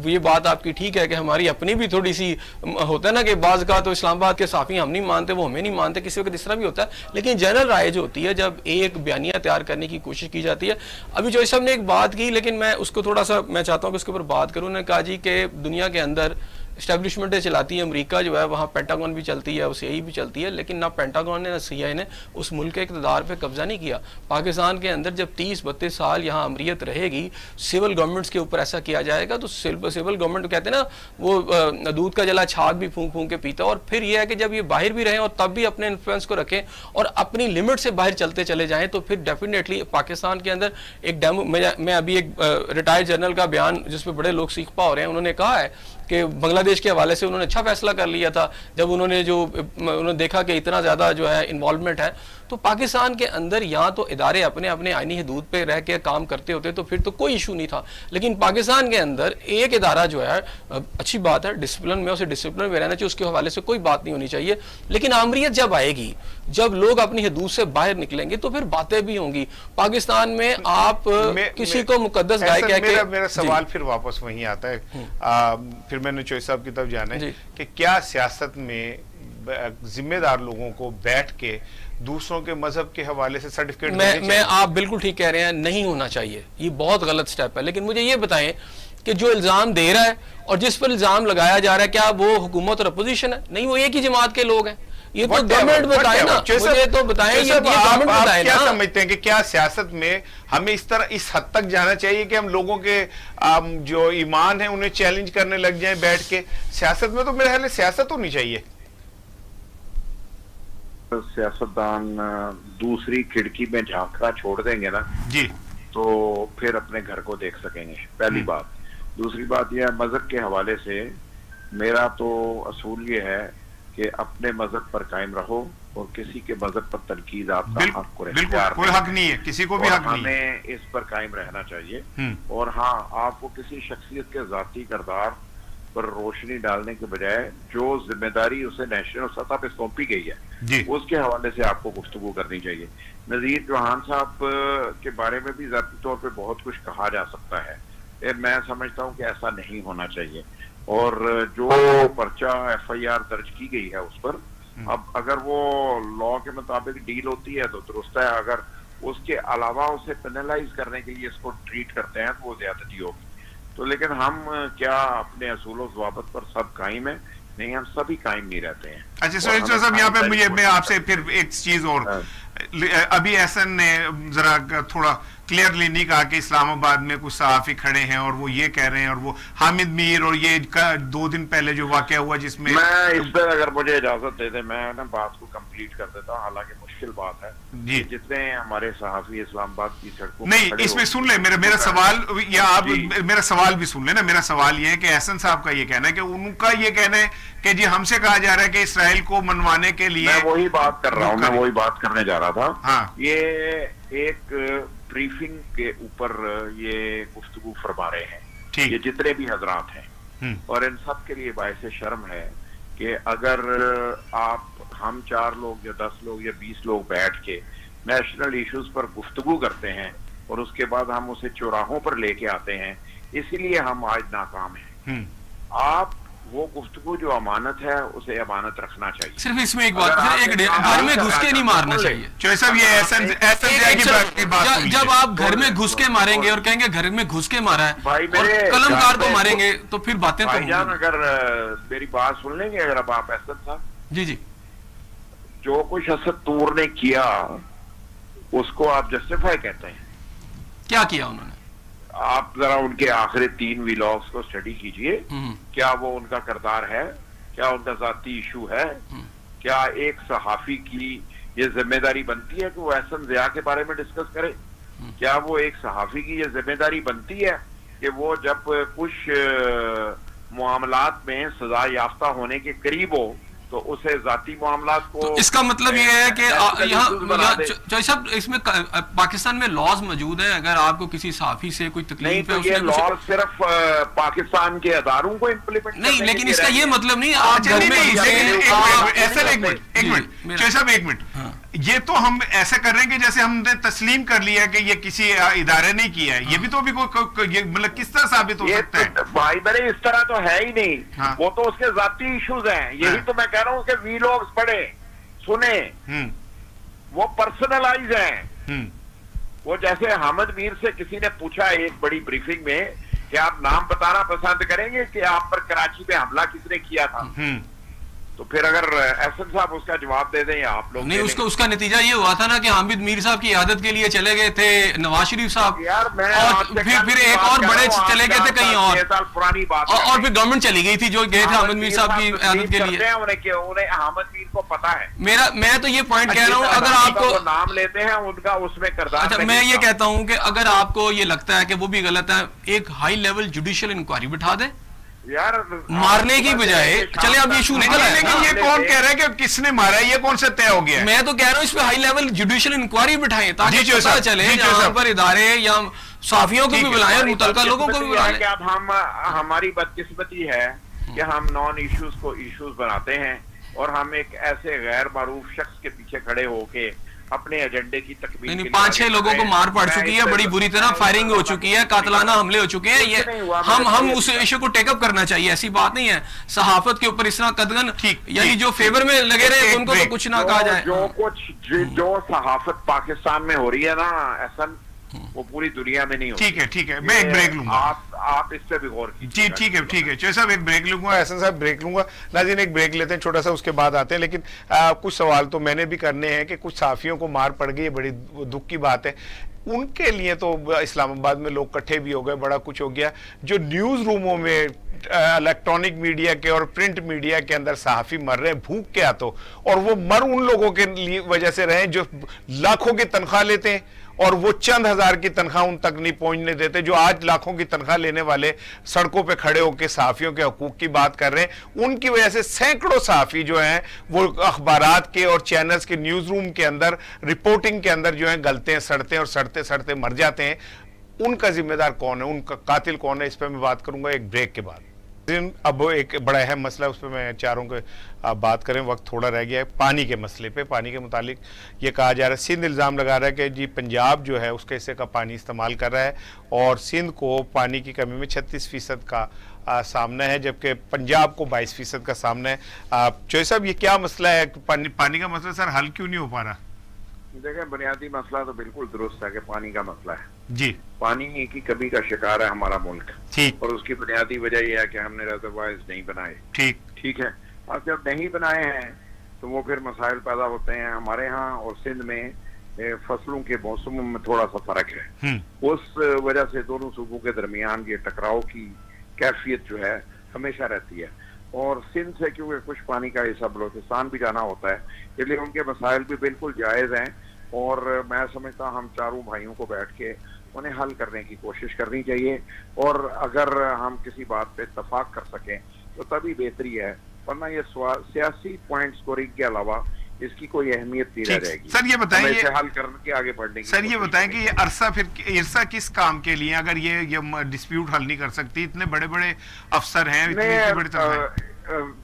ये बात आपकी ठीक है कि हमारी अपनी भी थोड़ी सी होता है ना कि बाज़ का तो इस्लामाबाद के साफ़ी हम नहीं मानते, वो हमें नहीं मानते, किसी वक्त इस तरह भी होता है। लेकिन जनरल राय जो होती है, जब एक बयानिया तैयार करने की कोशिश की जाती है, अभी जो साहब ने एक बात की, लेकिन मैं उसको थोड़ा सा मैं चाहता हूँ कि उसके ऊपर बात करूँ। उन्होंने कहा जी कि दुनिया के अंदर इस्टेब्लिशमेंटें चलाती है, अमेरिका जो है वहाँ पेंटागन भी चलती है, CIA भी चलती है, लेकिन ना पेंटागन ने ना CIA ने उस मुल्क के इक़्तिदार पे कब्जा नहीं किया। पाकिस्तान के अंदर जब 30-32 साल यहाँ अमरीत रहेगी, सिविल गवर्नमेंट्स के ऊपर ऐसा किया जाएगा तो सिविल गवर्नमेंट कहते हैं ना वो दूध का जला छाग भी फूंक फूंक के पीता। और फिर यह है कि जब ये बाहर भी रहें और तब भी अपने इन्फ्लुएंस को रखें और अपनी लिमिट से बाहर चलते चले जाएँ, तो फिर डेफिनेटली पाकिस्तान के अंदर एक डेमो। मैं अभी एक रिटायर्ड जनरल का बयान जिसपे बड़े लोग सीख पा रहे हैं, उन्होंने कहा है कि बांग्लादेश के हवाले से उन्होंने अच्छा फैसला कर लिया था जब उन्होंने देखा कि इतना ज़्यादा जो है इन्वॉल्वमेंट है। तो पाकिस्तान के अंदर यहाँ तो इदारे अपने अपने आईनी हदूद पे रह के काम करते होते तो फिर तो कोई इशू नहीं था, लेकिन पाकिस्तान के अंदर एक इदारा जो है अच्छी बात है, डिसिप्लिन में उसे डिसिप्लिन में रहना चाहिए, उसके हवाले से कोई बात नहीं होनी चाहिए। लेकिन आमरीत जब आएगी, जब लोग अपनी हदूद से बाहर निकलेंगे तो फिर बातें भी होंगी। पाकिस्तान में आप किसी को मुकद्दस गाय कह के, मेरा सवाल फिर वापस वहीं आता है, फिर मैंने चोई साहब की तरफ जाना है कि क्या सियासत में जिम्मेदार लोगों को बैठ के दूसरों के मजहब के हवाले से सर्टिफिकेट मैं आप बिल्कुल ठीक कह रहे हैं, नहीं होना चाहिए, ये बहुत गलत स्टेप है। लेकिन मुझे ये बताएं कि जो इल्जाम दे रहा है और जिस पर इल्जाम लगाया जा रहा है, क्या वो हुकूमत और अपोजिशन है? नहीं, वो एक ही जमात के लोग हैं। ये तो गवर्नमेंट बताए ना, मुझे तो बताएं, ये गवर्नमेंट बताए ना। क्या समझते हैं कि क्या सियासत में हमें इस हद तक जाना चाहिए कि हम लोगों के जो ईमान है उन्हें चैलेंज करने लग जाएं बैठ के? सियासत में तो मेरे ख्याल सियासत होनी चाहिए। सियासतदान दूसरी खिड़की में झांकना छोड़ देंगे ना जी, तो फिर अपने घर को देख सकेंगे, पहली बात। दूसरी बात यह, मजहब के हवाले से मेरा तो असूल ये है कि अपने मजहब पर कायम रहो और किसी के मजहब पर तनकीद आपका हक को कोई हक नहीं है, किसी को भी हक नहीं है, हमें इस पर कायम रहना चाहिए। और हाँ, आपको किसी शख्सियत के जाती किरदार पर रोशनी डालने के बजाय जो जिम्मेदारी उसे नेशनल सतह पे सौंपी गई है उसके हवाले से आपको गुफ्तगू करनी चाहिए। नज़ीर चौहान साहब के बारे में भी ज़ाती तौर पे बहुत कुछ कहा जा सकता है, मैं समझता हूँ कि ऐसा नहीं होना चाहिए। और जो पर्चा FIR दर्ज की गई है उस पर, अब अगर वो लॉ के मुताबिक डील होती है तो दुरुस्त है, अगर उसके अलावा उसे पेनलाइज करने के लिए इसको ट्रीट करते हैं तो वो ज्यादती होगी। तो लेकिन हम क्या अपने असूल ज़वाबत पर सब कायम है? नहीं, हम सभी कायम नहीं रहते हैं। अच्छा साहब, यहाँ पे मैं आपसे फिर एक चीज और, अभी एहसन ने जरा थोड़ा क्लियरली नहीं कहा कि इस्लामाबाद में कुछ सहाफी खड़े हैं और वो ये कह रहे हैं, और वो हामिद मीर और ये 2 दिन पहले जो वाकया हुआ जिसमें, मैं इस पर अगर मुझे इजाजत दे दे मैं ना बात को कंप्लीट कर देता हूँ, हालांकि मुश्किल बात है जी। जितने हमारे सहाफी इस्लामाबाद की सड़कों नहीं, इसमें सुन ले मेरा सवाल, या आप मेरा सवाल भी सुन ले ना। मेरा सवाल ये है कि एहसन साहब का ये कहना है कि उनका ये कहना है कि जी हमसे कहा जा रहा है कि इसराइल को मनवाने के लिए, मैं वही बात कर रहा हूँ, मैं वही बात करने जा रहा था। हाँ। ये एक ब्रीफिंग के ऊपर ये गुफ्तगू फरमा रहे हैं, ये जितने भी हजरात हैं, और इन सब के लिए बायसे शर्म है कि अगर हम 4 लोग या 10 लोग या 20 लोग बैठ के नेशनल इश्यूज पर गुफ्तगू करते हैं और उसके बाद हम उसे चौराहों पर लेके आते हैं, इसीलिए हम आज नाकाम हैं। आप वो गुफ्तगू जो अमानत है उसे अमानत रखना चाहिए। सिर्फ इसमें एक बात, घर में घुस के नहीं मारना चाहिए। जब आप घर में घुस के मारेंगे और कहेंगे घर में घुस के मारा है और कलमकार को मारेंगे तो फिर बातें तो भाईजान, अगर मेरी बात सुन लेंगे, अगर अब आप असद साहब, जी जी, जो कुछ असद तूर ने किया उसको आप जस्टिफाई कहते हैं? क्या किया उन्होंने? आप जरा उनके आखिरी 3 व्लॉग्स को स्टडी कीजिए। क्या वो उनका किरदार है? क्या उनका जाती इशू है? क्या एक सहाफी की ये जिम्मेदारी बनती है कि वो एहसन ज़िया के बारे में डिस्कस करे? क्या वो एक सहाफी की ये जिम्मेदारी बनती है कि वो जब कुछ मामलात में सजा याफ्ता होने के करीब हो तो उसे जाती मामलात को, तो इसका मतलब ये है कि यहाँ साहब इसमें पाकिस्तान में लॉज मौजूद है, अगर आपको किसी साफी से कोई तकलीफ है, ये लॉ सिर्फ पाकिस्तान के अदारों को इम्प्लीमेंट नहीं, लेकिन इसका ये मतलब नहीं आप घर में एक मिनट, ये तो हम ऐसा कर रहे हैं कि जैसे हमने तस्लीम कर लिया कि ये किसी इदारे ने किया है। ये भी तो अभी कोई मतलब किस तरह साबित हो सकता है? भाई मेरे इस तरह तो है ही नहीं। वो तो उसके जाती इश्यूज हैं। यही तो मैं कह रहा हूँ कि वीलॉग्स पढ़े सुने, वो पर्सनलाइज हैं। वो जैसे हामिद मीर से किसी ने पूछा एक बड़ी ब्रीफिंग में कि आप नाम बताना पसंद करेंगे कि आप पर कराची में हमला किसने किया था, तो फिर अगर एहसन साहब उसका जवाब दे दें या आप लोग नहीं, उसका नतीजा ये हुआ था ना कि हामिद मीर साहब की आदत के लिए चले गए थे नवाज शरीफ साहब, यार मैं और फिर एक और बड़े चले गए थे कहीं और, पुरानी बात, और फिर गवर्नमेंट चली गई थी जो गए थे हामिद मीर साहब की आदत के लिए। उन्हें हामिद मीर को पता है। मैं तो ये पॉइंट कह रहा हूँ, अगर आपको नाम लेते हैं उनका उसमें किरदार, अच्छा मैं ये कहता हूँ कि अगर आपको ये लगता है कि वो भी गलत है, एक हाई लेवल जुडिशियल इंक्वायरी बिठा दे यार, मारने की बजाय। चले अब इशू निकल है, लेकिन ये कौन कह रहा है कि किसने मारा है? ये कौन सा तय हो गया है? मैं तो कह रहा हूँ इस पे हाई लेवल जुडिशियल इंक्वायरी बिठाएं ताकि पता चले, यहाँ पर इदारे या साफियों को भी बुलाएं, मुतल्लिका लोगों को भी बुलाएं। अब हमारी बदकिस्मती है कि हम नॉन इश्यूज को इश्यूज बनाते हैं और हम एक ऐसे गैर मारूफ शख्स के पीछे खड़े होके अपने एजेंडे की तकमील नहीं, 5-6 लोगों को मार पड़ चुकी है, बड़ी बुरी तरह फायरिंग हो चुकी है, कातलाना हमले हो चुके हैं। ये हम उस इशू को टेकअप करना चाहिए, ऐसी बात नहीं है। सहाफत के ऊपर इस तरह कदगन, यानी जो फेवर में लगे रहे उनको तो कुछ ना कहा जाए। जो सहाफत पाकिस्तान में हो रही है ना ऐसा, वो पूरी दुनिया में नहीं होती। ठीक है, मैं एक ब्रेक लूंगा, आप इस पे भी गौर कीजिए। जी ठीक है चौधरी साहब, एक ब्रेक लूंगा, एहसन साहब ब्रेक लूंगा, नाज़रीन एक ब्रेक लेते हैं छोटा सा, उसके बाद आते हैं। लेकिन कुछ सवाल तो मैंने भी करने हैं कि कुछ साफियों को मार पड़ गई, बड़ी दुख की बात है। उनके लिए तो इस्लामाबाद में लोग इकट्ठे भी हो गए, बड़ा कुछ हो गया। जो न्यूज रूमों में इलेक्ट्रॉनिक मीडिया के और प्रिंट मीडिया के अंदर सहाफी मर रहे हैं भूख के हाथों, और वो मर उन लोगों के लिए वजह से रहे जो लाखों की तनख्वाह लेते हैं और वो चंद हजार की तनख्वाह उन तक नहीं पहुंचने देते। जो आज लाखों की तनख्वाह लेने वाले सड़कों पे खड़े होकर सहाफियों के हकूक की बात कर रहे हैं, उनकी वजह से सैकड़ों सहाफी जो हैं वो अखबारात के और चैनल्स के न्यूज रूम के अंदर रिपोर्टिंग के अंदर जो है गलते हैं, सड़ते हैं और सड़ते सड़ते मर जाते हैं। उनका जिम्मेदार कौन है, उनका कातिल कौन है, इस पर मैं बात करूंगा एक ब्रेक के बाद। अब एक बड़ा अहम मसला है, उस पर मैं चारों को बात करें, वक्त थोड़ा रह गया है। पानी के मसले पे, पानी के मुतालिक ये कहा जा रहा है, सिंध इल्ज़ाम लगा रहा है कि जी पंजाब जो है उसके हिस्से का पानी इस्तेमाल कर रहा है और सिंध को पानी की कमी में 36% का सामना है, जबकि पंजाब को 22% का सामना है। चौधरी साहब ये क्या मसला है, पानी का मसला सर हल क्यों नहीं हो पा रहा? देखें, बुनियादी मसला तो बिल्कुल दुरुस्त है कि पानी का मसला है जी, पानी की कमी का शिकार है हमारा मुल्क, ठीक, और उसकी बुनियादी वजह यह है कि हमने रिजर्वायर्स नहीं बनाए, ठीक है। और जब नहीं बनाए हैं तो वो फिर मसाइल पैदा होते हैं। हमारे यहाँ और सिंध में फसलों के मौसमों में थोड़ा सा फर्क है, उस वजह से दोनों सूबों के दरमियान ये टकराव की कैफियत जो है हमेशा रहती है। और सिंध से क्योंकि कुछ पानी का हिस्सा बलोचिस्तान भी जाना होता है, इसलिए उनके मसाइल भी बिल्कुल जायज़ हैं। और मैं समझता हम चारों भाइयों को बैठ के उन्हें हल करने की कोशिश करनी चाहिए, और अगर हम किसी बात पे इत्तफाक कर सकें तो तभी बेहतरी है, वरना ये सियासी पॉइंट स्कोरिंग के अलावा इसकी कोई अहमियत नहीं रह जाएगी। सर ये बताएं, ये हल करके आगे बढ़ने की सर ये बताएं कि ये इरसा किस काम के लिए, अगर ये डिस्प्यूट हल नहीं कर सकती, इतने बड़े बड़े अफसर हैं, इतने बड़े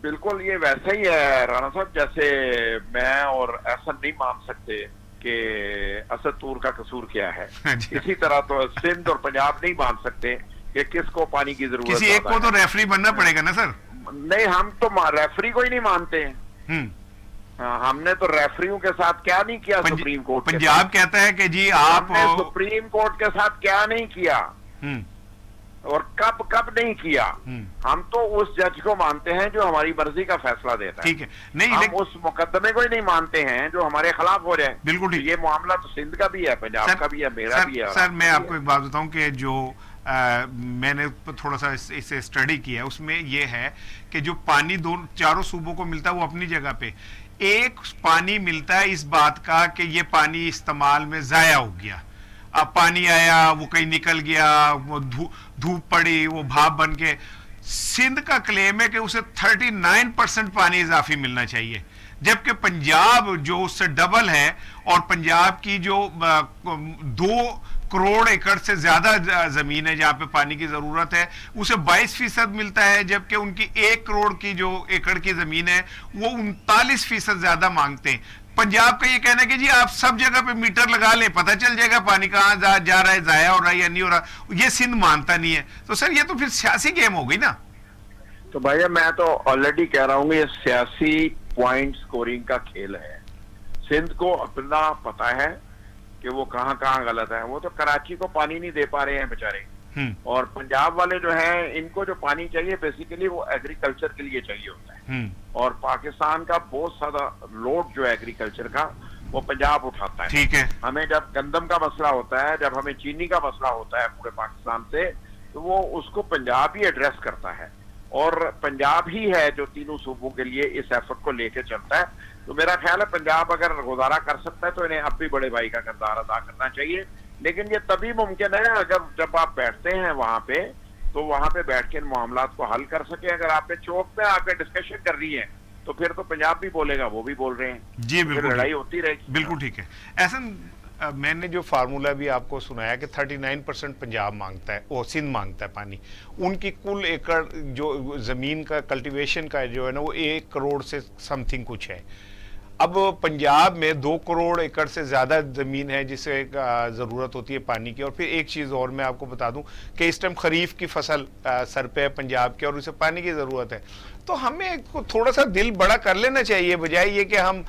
बिल्कुल ये वैसा ही है राणा साहब, जैसे मैं और ऐसा नहीं मान सकते कि असद तूर का कसूर क्या है, इसी तरह तो सिंध और पंजाब नहीं मान सकते कि किसको पानी की जरूरत है। किसी एक को तो रेफरी बनना पड़ेगा ना सर। नहीं, हम तो रेफरी को ही नहीं मानते हैं। हमने तो रेफरियों के साथ क्या नहीं किया सुप्रीम कोर्ट। पंजाब कहता है कि जी आप सुप्रीम कोर्ट के साथ क्या नहीं किया और कब नहीं किया। हम तो उस जज को मानते हैं जो हमारी मर्जी का फैसला देता है। ठीक है, नहीं हम उस मुकदमे को ही नहीं मानते हैं जो हमारे खिलाफ हो जाए। बिल्कुल ठीक। ये मामला तो सिंध का भी है, पंजाब का भी है, मेरा भी है। सर मैं आपको एक बात बताऊं कि जो मैंने थोड़ा सा इसे स्टडी किया है, उसमें ये है कि जो पानी चारों सूबों को मिलता है वो अपनी जगह पे, एक पानी मिलता है इस बात का कि ये पानी इस्तेमाल में जाया हो गया। अब पानी आया, वो कहीं निकल गया, वो धूप पड़ी, वो भाप बन के। सिंध का क्लेम है कि उसे 39% पानी इजाफी मिलना चाहिए, जबकि पंजाब जो उससे डबल है, और पंजाब की जो 2 करोड़ एकड़ से ज्यादा जमीन है जहां पे पानी की जरूरत है, उसे 22% मिलता है, जबकि उनकी 1 करोड़ की जो एकड़ की जमीन है वो 39% ज्यादा मांगते हैं। पंजाब का ये कहना है कि जी आप सब जगह पे मीटर लगा लें, पता चल जाएगा पानी कहाँ जा रहा है, जाया हो रहा है या नहीं हो रहा। ये सिंध मानता नहीं है। तो सर ये तो फिर सियासी गेम हो गई ना। तो भैया मैं तो ऑलरेडी कह रहा हूँ ये सियासी पॉइंट स्कोरिंग का खेल है। सिंध को अपना पता है कि वो कहाँ गलत है। वो तो कराची को पानी नहीं दे पा रहे हैं बेचारे, और पंजाब वाले जो हैं इनको जो पानी चाहिए बेसिकली वो एग्रीकल्चर के लिए चाहिए होता है, और पाकिस्तान का बहुत सारा लोड जो है एग्रीकल्चर का वो पंजाब उठाता है। ठीक है। हमें जब गंदम का मसला होता है, जब हमें चीनी का मसला होता है पूरे पाकिस्तान से, तो वो उसको पंजाब ही एड्रेस करता है, और पंजाब ही है जो तीनों सूबों के लिए इस एफर्ट को लेके चलता है। तो मेरा ख्याल है पंजाब अगर गुजारा कर सकता है तो इन्हें अब भी बड़े भाई का किरदार अदा करना चाहिए। लेकिन ये तभी मुमकिन है अगर जब आप बैठते हैं वहां पे, तो वहां पे बैठ के इन मामलात को हल कर सके। अगर आपने चौक पे आकर डिस्कशन कर रही है तो फिर तो पंजाब भी बोलेगा, वो भी बोल रहे हैं जी, बिल्कुल लड़ाई होती रहेगी। बिल्कुल ठीक है। ऐसा मैंने जो फार्मूला भी आपको सुनाया कि 39% पंजाब मांगता है, वो सिंध मांगता है पानी, उनकी कुल एकड़ जो जमीन का कल्टीवेशन का जो है ना वो 1 करोड़ से समथिंग कुछ है। अब पंजाब में 2 करोड़ एकड़ से ज्यादा जमीन है जिसे जरूरत होती है पानी की। और फिर एक चीज और मैं आपको बता दूं कि इस टाइम खरीफ की फसल सर पे है पंजाब के, और उसे पानी की जरूरत है। तो हमें थोड़ा सा दिल बड़ा कर लेना चाहिए, बजाय ये कि हम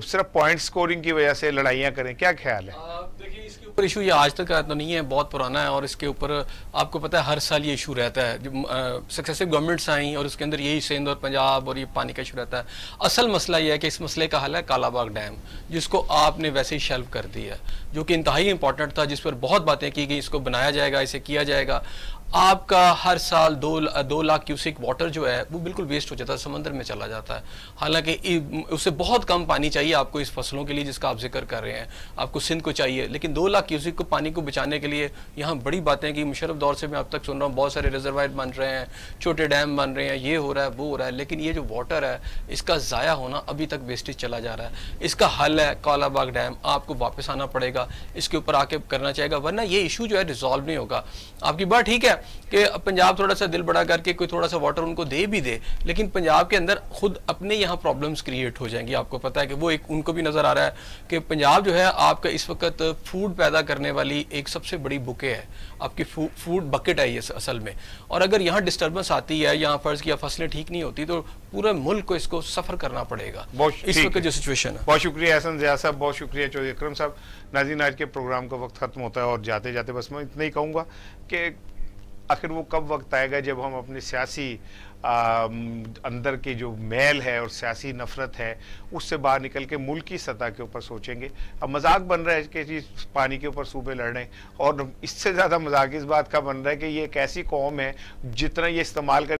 सिर्फ पॉइंट स्कोरिंग की वजह से लड़ाइयां करें। क्या ख्याल है? देखिए इसके ऊपर इशू ये आज तक तो नहीं है, बहुत पुराना है, और इसके ऊपर आपको पता है हर साल ये इशू रहता है। जो सक्सेसिव गवर्नमेंट्स आई और उसके अंदर यही सिंध और पंजाब और ये पानी का इशू रहता है। असल मसला ये है कि इस मसले का हल है कालाबाग डैम, जिसको आपने वैसे ही शेल्व कर दिया, जो कि इंतहाई इंपॉर्टेंट था, जिस पर बहुत बातें की गई, इसको बनाया जाएगा, इसे किया जाएगा। आपका हर साल 2 लाख क्यूसिक वाटर जो है वो बिल्कुल वेस्ट हो जाता है, समंदर में चला जाता है। हालांकि उससे बहुत कम पानी चाहिए आपको इस फसलों के लिए जिसका आप जिक्र कर रहे हैं, आपको सिंध को चाहिए, लेकिन 2 लाख क्यूसिक को पानी को बचाने के लिए यहाँ बड़ी बातें की। मुशर्रफ दौर से मैं अब तक सुन रहा हूँ बहुत सारे रिजर्वायर बन रहे हैं, छोटे डैम बन रहे हैं, ये हो रहा है वो हो रहा है, लेकिन ये जो वाटर है इसका ज़ाया होना अभी तक वेस्टेज चला जा रहा है। इसका हल है कालाबाग डैम, आपको वापस आना पड़ेगा, इसके ऊपर आके करना चाहिए, वरना ये इशू जो है रिजॉल्व नहीं होगा। आपकी बात ठीक है कि पंजाब थोड़ा सा दिल बड़ा करके कोई थोड़ा सा वाटर उनको दे भी दे, लेकिन पंजाब के अंदर खुद अपने यहाँ प्रॉब्लम्स क्रिएट हो जाएंगी। आपको पता है कि वो एक उनको भी नजर आ रहा है कि पंजाब जो है आपका इस वक्त फूड पैदा करने वाली एक सबसे बड़ी बुके है, आपकी फूड बकेट है ये असल में। और अगर यहाँ डिस्टर्बेंस आती है, यहाँ फर्ज किया फसलें ठीक नहीं होती, तो पूरे मुल्क को इसको सफर करना पड़ेगा इस वक्त जो सिचुएशन है। बहुत शुक्रिया एहसन ज़िया साहब, बहुत शुक्रिया चौधरी अकरम साहब। नाज़रीन आज के प्रोग्राम का वक्त खत्म होता है, और जाते जाते बस मैं इतना ही कहूँगा कि आखिर वो कब वक्त आएगा जब हम अपने सियासी अंदर की जो मैल है और सियासी नफरत है उससे बाहर निकल के मुल्क की सतह के ऊपर सोचेंगे। अब मजाक बन रहा है कि जी पानी के ऊपर सूबे लड़ रहे हैं, और इससे ज़्यादा मजाक इस बात का बन रहा है कि ये एक ऐसी कौम है जितना ये इस्तेमाल कर